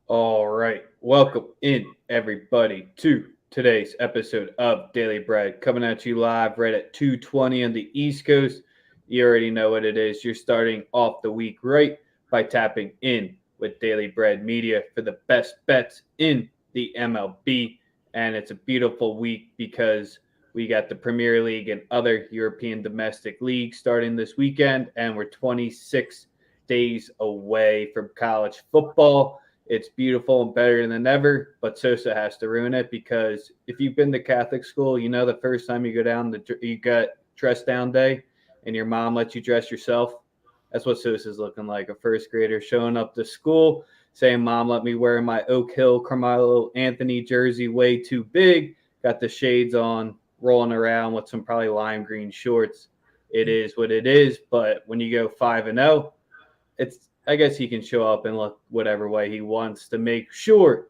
All right. Welcome in, everybody, to today's episode of Daily Bread, coming at you live right at 2:20 on the East Coast. You already know what it is. You're starting off the week right by tapping in with Daily Bread Media for the best bets in the MLB. And it's a beautiful week because we got the Premier League and other European domestic leagues starting this weekend, and we're 26 days away from college football. It's beautiful and better than ever, but Sosa has to ruin it because if you've been to Catholic school, you know the first time you go down, you got dress down day and your mom lets you dress yourself. That's what Sosa's looking like, a first grader showing up to school saying, Mom, let me wear my Oak Hill Carmelo Anthony jersey way too big. Got the shades on, rolling around with some probably lime green shorts. It is what it is, but when you go 5-0, it's I guess he can show up and look whatever way he wants to make sure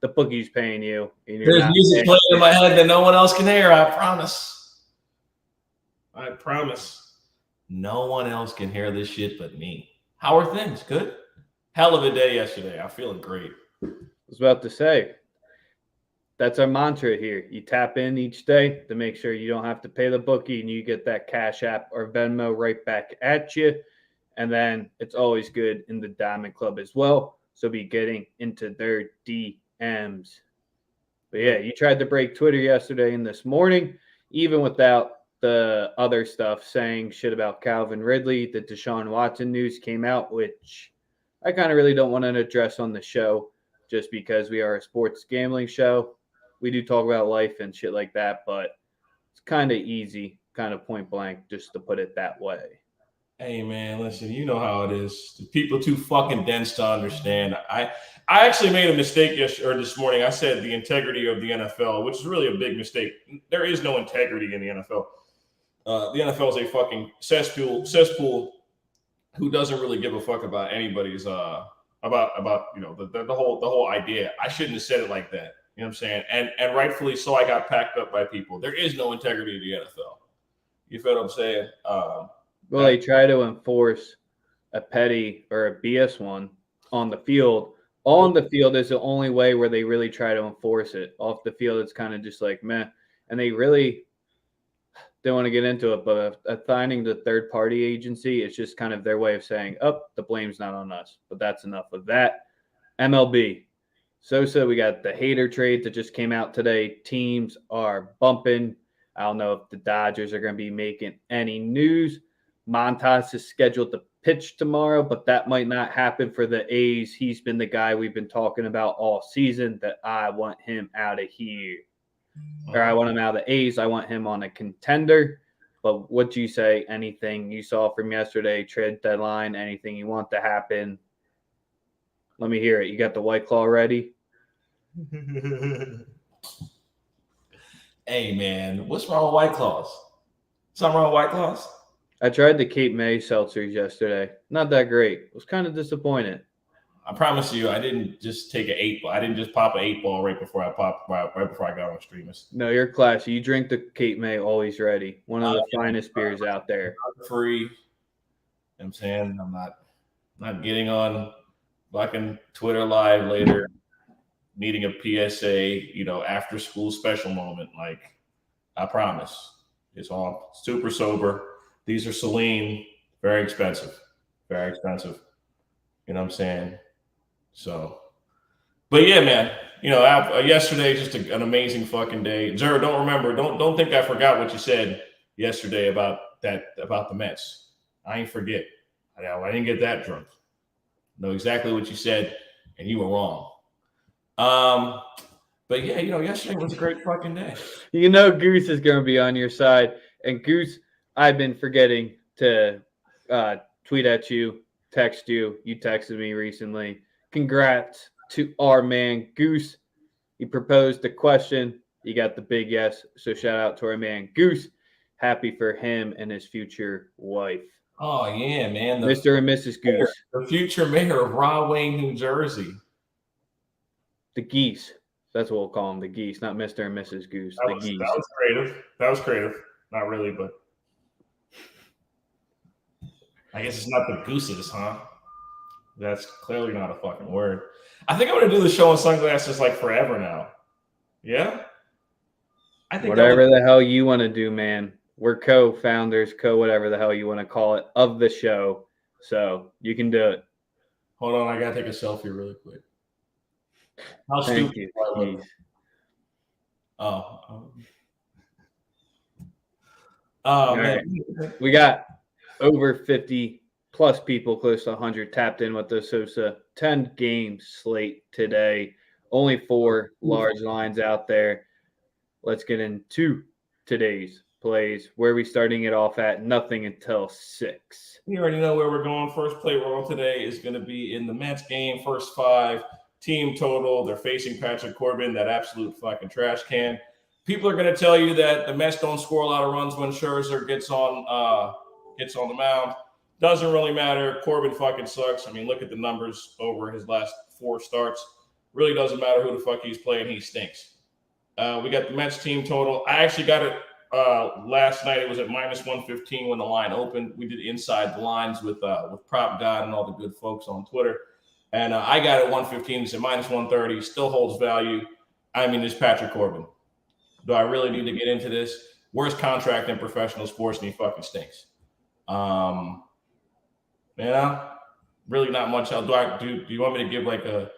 the bookie's paying you. And you're There's not music paying. playing in my head that no one else can hear. I promise. I promise. No one else can hear this shit but me. How are things? Good? Hell of a day yesterday. I'm feeling great. I was about to say, that's our mantra here. You tap in each day to make sure you don't have to pay the bookie and you get that Cash App or Venmo right back at you. And then it's always good in the Diamond Club as well. So be getting into their DMs. But yeah, you tried to break Twitter yesterday and this morning, even without the other stuff saying shit about Calvin Ridley. The Deshaun Watson news came out, which I kind of really don't want to address on the show just because we are a sports gambling show. We do talk about life and shit like that, but it's kind of easy, kind of point blank, just to put it that way. Hey man, listen, you know how it is. The people too fucking dense to understand. I actually made a mistake this morning. I said the integrity of the NFL, which is really a big mistake. There is no integrity in the NFL. The NFL is a fucking cesspool who doesn't really give a fuck about anybody's about the whole idea. I shouldn't have said it like that. You know what I'm saying? And rightfully so, I got packed up by people. There is no integrity in the NFL. You feel what I'm saying? Well, they try to enforce a petty or a BS one on the field. On the field is the only way where they really try to enforce it. Off the field, it's kind of just like meh. And they really don't want to get into it, but assigning the third party agency, it's just kind of their way of saying, oh, the blame's not on us. But that's enough of that. MLB. Sosa, we got the hater trade that just came out today. Teams are bumping. I don't know if the Dodgers are going to be making any news. Montas is scheduled to pitch tomorrow, but that might not happen for the A's. He's been the guy we've been talking about all season that I want him out of here. Or I want him out of the A's. I want him on a contender. But what do you say? Anything you saw from yesterday, trade deadline, anything you want to happen? Let me hear it. You got the White Claw ready? Hey man, what's wrong with White Claws? Something wrong with White Claws? I tried the Cape May seltzers yesterday. Not that great. Was kind of disappointed. I promise you, I didn't just take an 8-ball. I didn't just pop an 8-ball right before I got on streamers. No, you're classy. You drink the Cape May always ready. One of the finest beers out there. Free. You know what I'm saying? I'm not getting on fucking Twitter live later, needing a PSA, after school special moment. Like, I promise. It's all super sober. These are Celine, very expensive. Very expensive. You know what I'm saying? So, but yeah, man. Yesterday just an amazing fucking day. Zero, don't think I forgot what you said yesterday about the Mets. I ain't forget. I didn't get that drunk. Know exactly what you said, and you were wrong. But yeah, yesterday was a great fucking day. Goose is going to be on your side, and Goose, I've been forgetting to tweet at you, text you. You texted me recently. Congrats to our man Goose. He proposed the question. You got the big yes. So shout out to our man Goose. Happy for him and his future wife. Oh yeah, man. Mr. and Mrs. Goose. The future mayor of Rahway, New Jersey. The Geese. That's what we'll call them, the Geese, not Mr. and Mrs. Goose. Geese. That was creative. Not really, but I guess it's not the gooses, huh? That's clearly not a fucking word. I think I'm gonna do the show in sunglasses like forever now. Yeah, I think that would. Whatever the hell you want to do, man. We're co-founders, whatever the hell you want to call it, of the show. So you can do it. Hold on, I gotta take a selfie really quick. How Thank stupid you. do I look? Jeez. Oh, All man. right. We got over 50 plus people, close to 100 tapped in with the Sosa 10 game slate today. Only 4 large lines out there. Let's get into today's plays. Where are we starting it off at? Nothing until 6. You already know where we're going. First play roll today is going to be in the Mets game. First 5 team total. They're facing Patrick Corbin, that absolute fucking trash can. People are going to tell you that the Mets don't score a lot of runs when Scherzer gets on the mound. Doesn't really matter. Corbin fucking sucks. I mean, look at the numbers over his last 4 starts. Really doesn't matter who the fuck he's playing. He stinks. We got the Mets team total. I actually got it last night. It was at -115 when the line opened. We did inside the lines with Prop God and all the good folks on Twitter. And I got it 115. It's at -130. Still holds value. I mean, it's Patrick Corbin. Do I really need to get into this? Worst contract in professional sports, and he fucking stinks. Really not much else. Do you want me to give like a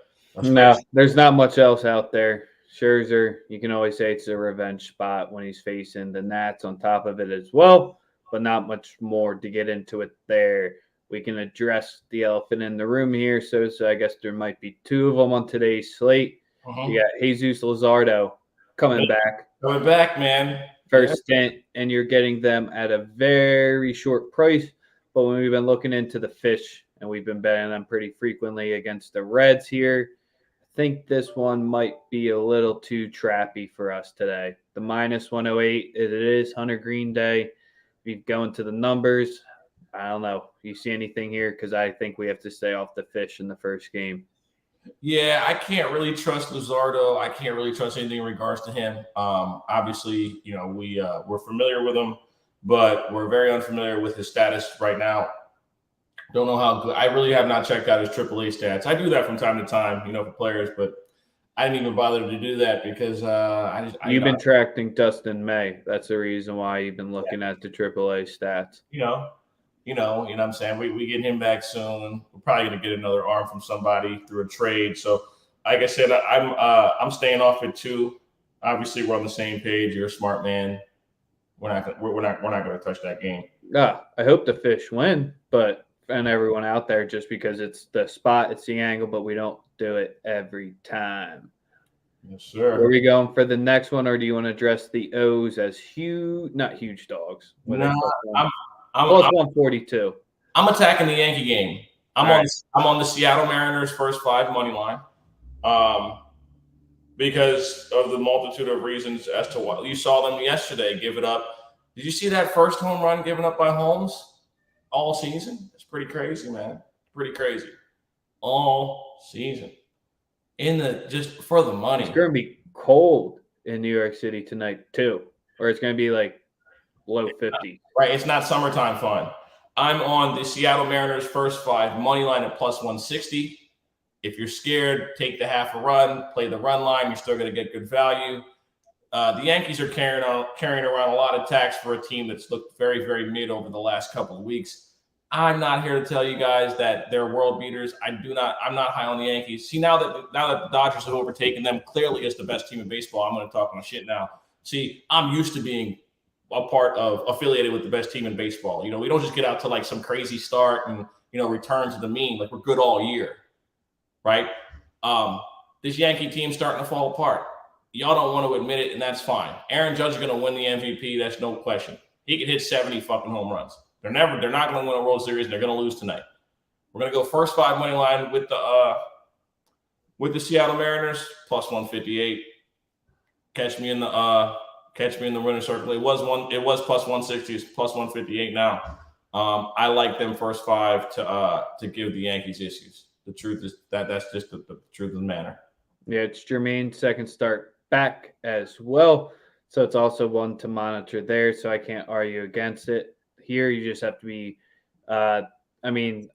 No, there's not much else out there. Scherzer, you can always say it's a revenge spot when he's facing the Nats on top of it as well, but not much more to get into it there. We can address the elephant in the room here. So I guess there might be 2 of them on today's slate. You got Jesus Luzardo coming back. Coming back, man. First stint, and you're getting them at a very short price. But when we've been looking into the fish, and we've been betting them pretty frequently against the Reds here, I think this one might be a little too trappy for us today. The -108, it is Hunter Green Day. We go into the numbers. I don't know. You see anything here? Because I think we have to stay off the fish in the first game. Yeah, I can't really trust Luzardo. I can't really trust anything in regards to him. Obviously, we're familiar with him, but we're very unfamiliar with his status right now. Don't know how good. I really have not checked out his AAA stats. I do that from time to time, for players, but I didn't even bother to do that because You've been tracking Dustin May. That's the reason why you've been looking at the AAA stats. You know what I'm saying? We get him back soon. We're probably going to get another arm from somebody through a trade. So, like I said, I'm staying off it too. Obviously, we're on the same page. You're a smart man. We're not going to touch that game. I hope the fish win, and everyone out there, just because it's the spot, it's the angle, but we don't do it every time. Yes, sir. Are we going for the next one, or do you want to address the O's as not huge dogs? No, I'm plus 142. I'm attacking the Yankee game. I'm on the Seattle Mariners first 5 money line, because of the multitude of reasons as to why. You saw them yesterday give it up. Did you see that first home run given up by Holmes all season? It's pretty crazy, man. Pretty crazy. All season. Just for the money. It's going to be cold in New York City tonight too, or it's going to be like low 50s. Right, it's not summertime fun. I'm on the Seattle Mariners first 5 money line at plus 160. If you're scared, take the half a run, play the run line. You're still going to get good value. The Yankees are carrying around a lot of tax for a team that's looked very, very mid over the last couple of weeks. I'm not here to tell you guys that they're world beaters. I'm not high on the Yankees. See, now that the Dodgers have overtaken them clearly as the best team in baseball, I'm going to talk my shit now. See, I'm used to being a part of affiliated with the best team in baseball. We don't just get out to like some crazy start and, return to the mean. Like, we're good all year, right? This Yankee team's starting to fall apart. Y'all don't want to admit it, and that's fine. Aaron Judge is going to win the MVP. That's no question. He could hit 70 fucking home runs. They're not going to win a World Series, and they're going to lose tonight. We're going to go first 5 money line with the Seattle Mariners plus 158. Catch me in the winner's circle. It was plus 160. It's plus 158 now. I like them first 5 to give the Yankees issues. The truth is that's just the truth of the matter. Yeah, it's Jermaine's second start back as well. So it's also one to monitor there. So I can't argue against it. Here, you just have to be I mean,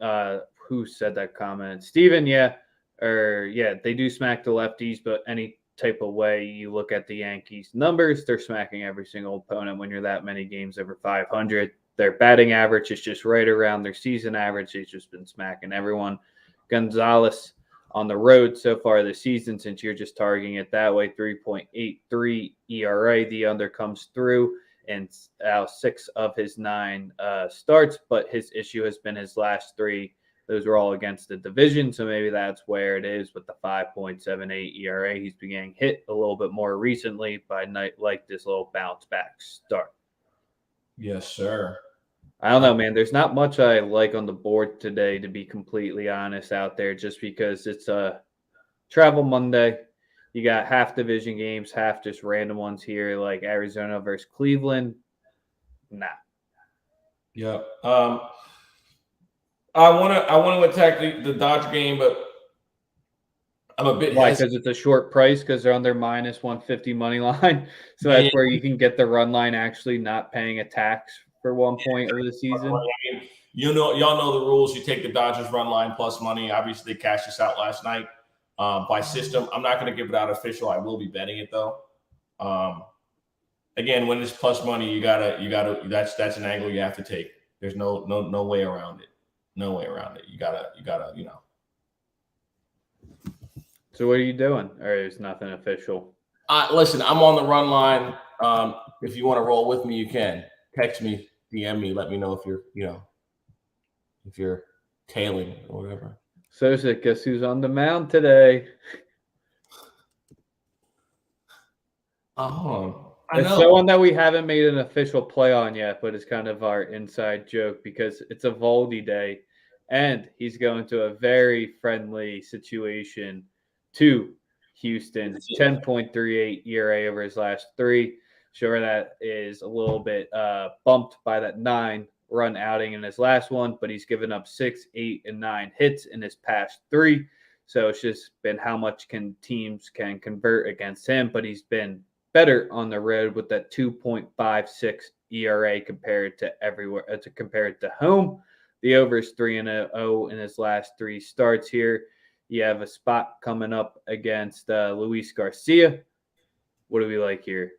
who said that comment? Steven, yeah. They do smack the lefties, but any type of way you look at the Yankees numbers, they're smacking every single opponent when you're that many games over 500. Their batting average is just right around their season average. They've just been smacking everyone. Gonzalez on the road so far this season, since you're just targeting it that way, 3.83 ERA. The under comes through in 6 of his 9 starts, but his issue has been his last 3. Those were all against the division, so maybe that's where it is with the 5.78 ERA. He's been getting hit a little bit more recently, but I like this little bounce back start. Yes, sir. I don't know, man. There's not much I like on the board today, to be completely honest, out there, just because it's a travel Monday. You got half division games, half just random ones here, like Arizona versus Cleveland. Nah. Yeah. I want to attack the Dodger game, but I'm a bit Why? hesitant. Because it's a short price, because they're on their minus 150 money line. So that's where you can get the run line actually not paying a tax for one point of the season. I mean, y'all know the rules. You take the Dodgers run line plus money. Obviously, they cashed this out last night by system. I'm not going to give it out official. I will be betting it though. Again, when it's plus money, you gotta. That's an angle you have to take. There's no way around it. No way around it. You gotta. So what are you doing? Or is nothing official? Listen, I'm on the run line. If you want to roll with me, you can text me, DM me, let me know if you're tailing or whatever. Sosa, guess who's on the mound today? It's someone that we haven't made an official play on yet, but it's kind of our inside joke because it's a Voldy day, and he's going to a very friendly situation to Houston. 10.38 ERA over his last 3. Sure, that is a little bit bumped by that 9-run outing in his last one, but he's given up 6, 8, and 9 hits in his past 3. So it's just been how much teams can convert against him, but he's been better on the road with that 2.56 ERA compared to everywhere compared to home. The over is 3-0 in his last 3 starts here. You have a spot coming up against Luis Garcia. What do we like here?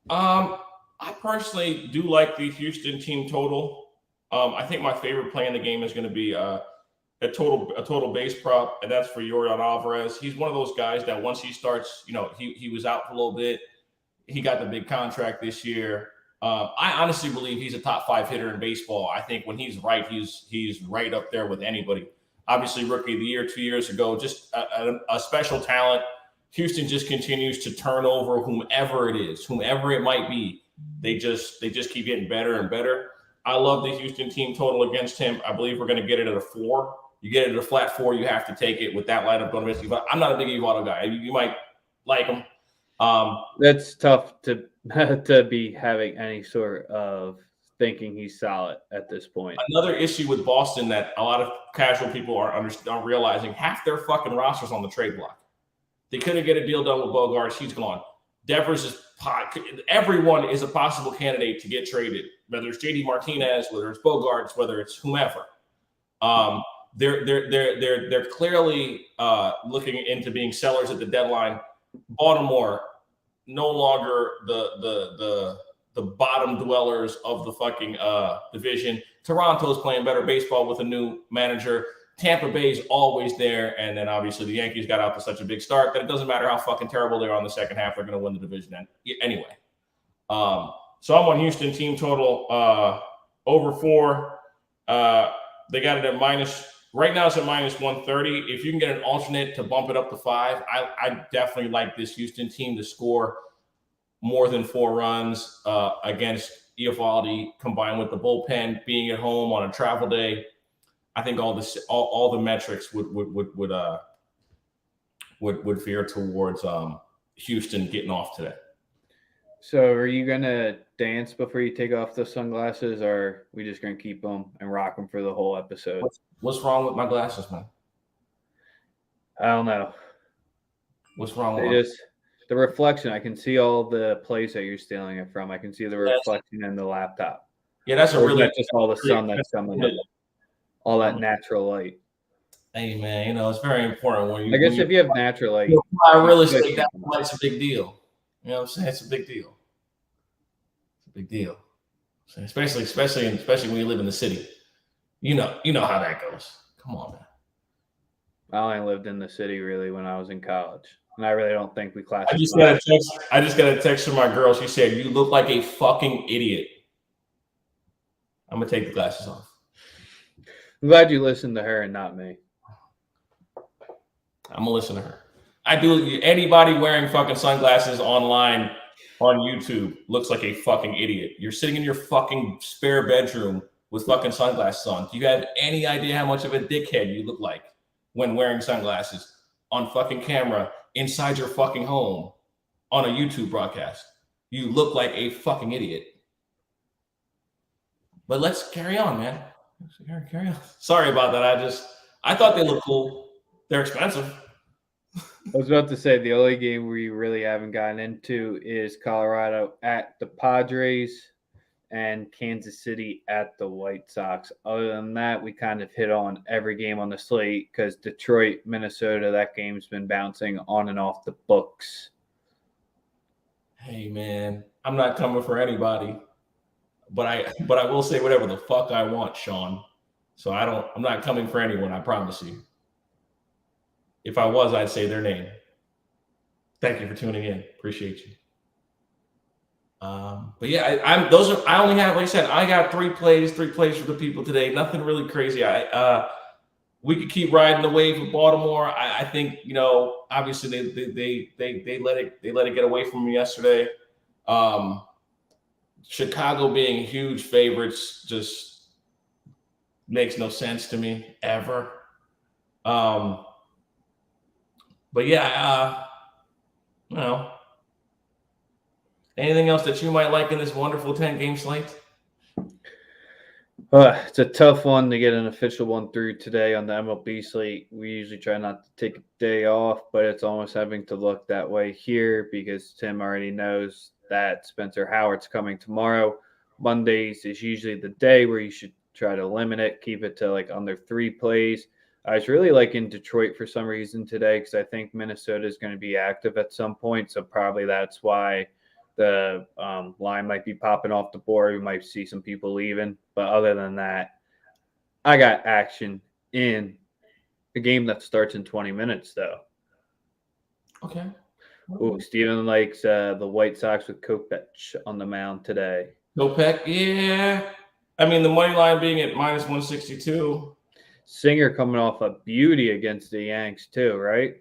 I personally do like the Houston team total. I think my favorite play in the game is going to be a total base prop, and that's for Yordan Alvarez. He's one of those guys that once he starts, he was out for a little bit. He got the big contract this year. I honestly believe he's a top 5 hitter in baseball. I think when he's right, he's right up there with anybody. Obviously, rookie of the year 2 years ago, just a special talent. Houston just continues to turn over whomever it is, whomever it might be. They just keep getting better and better. I love the Houston team total against him. I believe we're going to get it at a 4. You get it at a flat 4, you have to take it with that lineup going against Evaldo. I'm not a big Evaldo guy. You might like him. That's tough to be having any sort of thinking he's solid at this point. Another issue with Boston that a lot of casual people aren't realizing, half their fucking rosters on the trade block. They couldn't get a deal done with Bogarts. He's gone. Devers is everyone is a possible candidate to get traded, whether it's JD Martinez, whether it's Bogarts, whether it's whomever. They're clearly looking into being sellers at the deadline. Baltimore no longer the bottom dwellers of the fucking division. Toronto's playing better baseball with a new manager. Tampa Bay's always there, and then obviously the Yankees got out to such a big start that it doesn't matter how fucking terrible they are in the second half, they're going to win the division anyway. So I'm on Houston team total over 4. They got it at minus. Right now it's at minus 130. If you can get an alternate to bump it up to 5, I definitely like this Houston team to score more than 4 runs against Eovaldi, combined with the bullpen being at home on a travel day. I think all the metrics would veer towards Houston getting off today. So are you gonna dance before you take off the sunglasses, or are we just gonna keep them and rock them for the whole episode? What's wrong with my glasses, man? I don't know. What's wrong with the reflection? I can see all the place that you're stealing it from. I can see the reflection in the laptop. Yeah, that's a really just all the sun that's coming in. all that natural light. Hey man, it's very important when you. I guess if you have natural light, buy real estate, that's a big deal. You know what I'm saying? It's a big deal. It's a big deal. Especially when you live in the city. You know how that goes. Come on, man. I only lived in the city really when I was in college, and I really don't think we classified. I just got a text from my girl. She said, "You look like a fucking idiot." I'm gonna take the glasses off. I'm glad you listened to her and not me. I'm gonna listen to her. I do. Anybody wearing fucking sunglasses online on YouTube looks like a fucking idiot. You're sitting in your fucking spare bedroom with fucking sunglasses on. Do you have any idea how much of a dickhead you look like when wearing sunglasses on fucking camera inside your fucking home on a YouTube broadcast? You look like a fucking idiot. But let's carry on, man. Carry on. Sorry about that. I thought they looked cool. They're expensive. I was about to say the only game we really haven't gotten into is Colorado at the Padres and Kansas City at the White Sox. Other than that, we kind of hit on every game on the slate because Detroit, Minnesota, that game's been bouncing on and off the books. Hey man, I'm not coming for anybody, but I will say whatever the fuck I want, Sean. So I'm not coming for anyone, I promise you. If I was, I'd say their name. Thank you for tuning in. Appreciate you. But yeah, I only have, like I said, I got three plays for the people today. Nothing really crazy. We could keep riding the wave with Baltimore. I think, obviously they let it get away from me yesterday. Chicago being huge favorites just makes no sense to me ever. But yeah, anything else that you might like in this wonderful 10-game slate? It's a tough one to get an official one through today on the MLB slate. We usually try not to take a day off, but it's almost having to look that way here because Tim already knows that Spencer Howard's coming tomorrow. Mondays is usually the day where you should try to limit it, keep it to like under 3 plays. I was really liking Detroit for some reason today because I think Minnesota is going to be active at some point. So probably that's why the line might be popping off the board. We might see some people leaving. But other than that, I got action in a game that starts in 20 minutes, though. Okay. Ooh, Steven likes the White Sox with Kopech on the mound today. Kopech, yeah. I mean, the money line being at minus 162. Singer coming off a beauty against the Yanks too, right?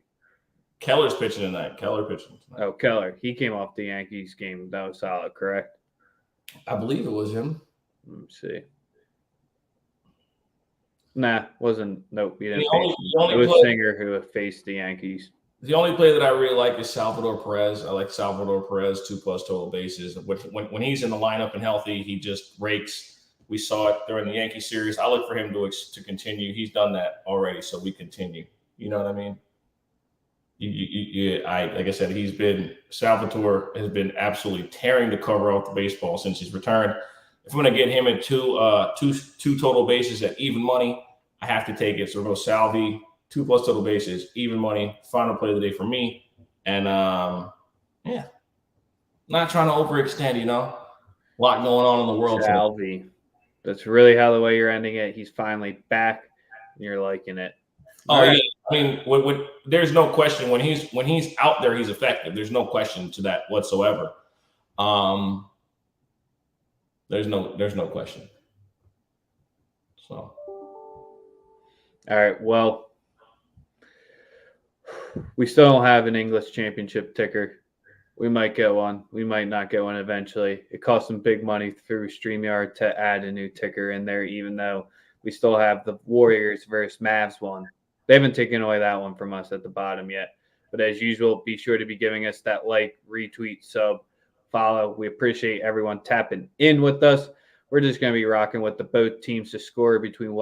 Keller's pitching tonight. Oh, Keller. He came off the Yankees game. That was solid, correct? I believe it was him. Let me see. Nah, wasn't. Nope, he didn't face him. It was Singer who faced the Yankees. The only play that I really like is Salvador Perez. I like Salvador Perez, 2+ total bases. When he's in the lineup and healthy, he just rakes. We saw it during the Yankee series. I look for him to continue. He's done that already, so we continue. You know what I mean? Like I said, Salvatore has been absolutely tearing the cover off the baseball since his return. If I'm going to get him at two total bases at even money, I have to take it. So we'll go Salvi, 2+ total bases, even money, final play of the day for me. And yeah, not trying to overextend, a lot going on in the world. Salvi. That's really how the way you're ending it. He's finally back, and you're liking it. Oh yeah, I mean, there's no question when he's out there, he's effective. There's no question to that whatsoever. There's no question. So, all right. Well, we still don't have an English championship ticker. We might get one. We might not get one eventually. It costs some big money through StreamYard to add a new ticker in there, even though we still have the Warriors versus Mavs one. They haven't taken away that one from us at the bottom yet. But as usual, be sure to be giving us that like, retweet, sub, follow. We appreciate everyone tapping in with us. We're just going to be rocking with the both teams to score between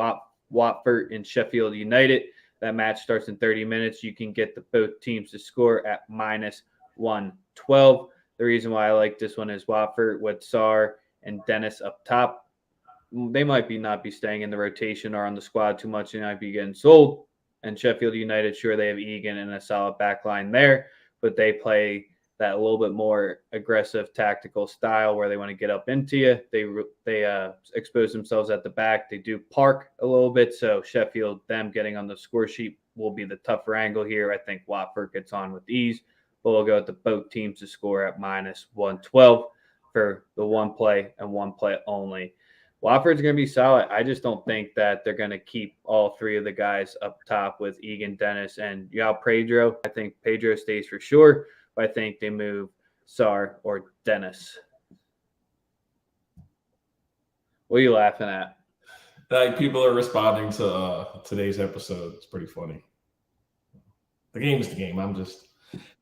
Watford and Sheffield United. That match starts in 30 minutes. You can get the both teams to score at minus 112. The reason why I like this one is Watford with Sarr and Dennis up top. they might not be staying in the rotation or on the squad too much. They might be getting sold. And Sheffield United, sure, they have Egan and a solid back line there, but they play that a little bit more aggressive tactical style where they want to get up into you. They expose themselves at the back. They do park a little bit. So Sheffield, them getting on the score sheet will be the tougher angle here. I think Watford gets on with ease, but we'll go with the both teams to score at minus 112 for the one play and one play only. Watford's going to be solid. I just don't think that they're going to keep all three of the guys up top with Egan, Dennis, and João Pedro. I think Pedro stays for sure, but I think they move Sar or Dennis. What are you laughing at? Like, people are responding to today's episode. It's pretty funny. The game is the game.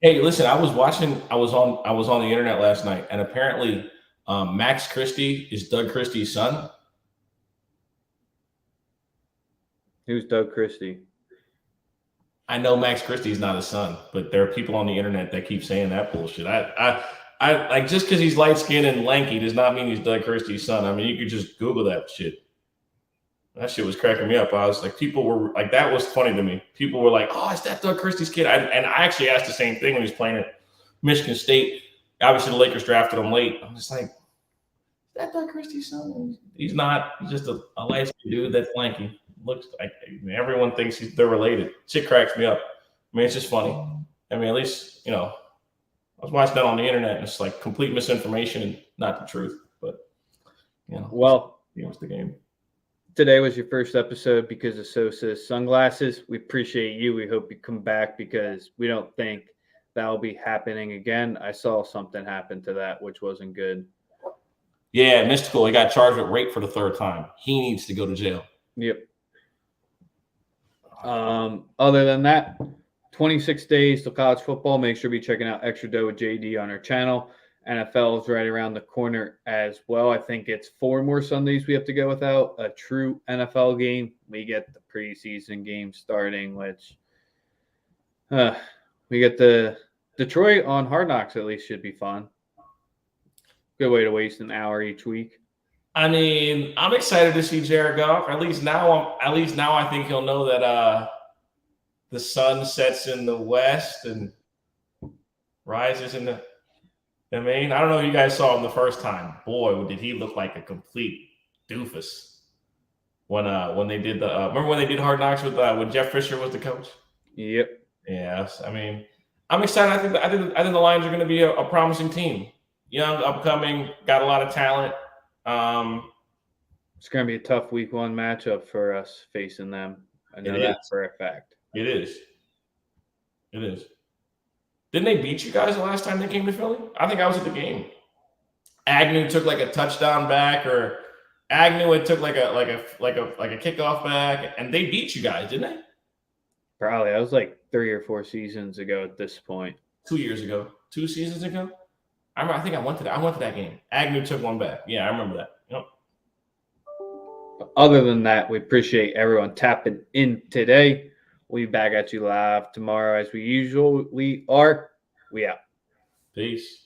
Hey, listen, I was on the internet last night, and apparently Max Christie is Doug Christie's son. Who's Doug Christie? I know Max Christie's not his son, but there are people on the internet that keep saying that bullshit. I like, just because he's light skinned and lanky does not mean he's Doug Christie's son. I mean, you could just Google that shit. That shit was cracking me up. I was like, people were like, that was funny to me. People were like, oh, is that Doug Christie's kid? And I actually asked the same thing when he was playing at Michigan State. Obviously, the Lakers drafted him late. I'm just like, is that Doug Christie's son? He's not. He's just a light-skinned dude that's lanky. Looks like, everyone thinks they're related. Shit cracks me up. I mean, it's just funny. I mean, at least, I was watching that on the internet, and it's like complete misinformation and not the truth. But, well, it was the game. Today was your first episode because of Sosa's sunglasses. We appreciate you. We hope you come back because we don't think that will be happening again. I saw something happen to that, which wasn't good. Yeah, Mystical. He got charged with rape for the third time. He needs to go to jail. Yep. Other than that, 26 days till college football. Make sure to be checking out Extra Dough with JD on our channel. NFL is right around the corner as well. I think it's 4 more Sundays we have to go without a true NFL game. We get the preseason game starting, which we get the Detroit on Hard Knocks. At least should be fun. Good way to waste an hour each week. I mean, I'm excited to see Jared Goff. At least now I think he'll know that the sun sets in the west and rises in the. I mean, I don't know if you guys saw him the first time. Boy, did he look like a complete doofus when they did the. Remember when they did Hard Knocks with when Jeff Fisher was the coach? Yep. Yes. I mean, I'm excited. I think the Lions are going to be a promising team. Young, upcoming, got a lot of talent. It's going to be a tough week 1 matchup for us facing them. I know that for a fact. It is. Didn't they beat you guys the last time they came to Philly? I think I was at the game. Agnew took like a touchdown back, or Agnew had took like a kickoff back, and they beat you guys, didn't they? Probably. That was like 3 or 4 seasons ago at this point. 2 years ago. 2 seasons ago? I think I went to that game. Agnew took one back. Yeah, I remember that. Yep. Other than that, we appreciate everyone tapping in today. We'll be back at you live tomorrow as we usually are. We out. Peace.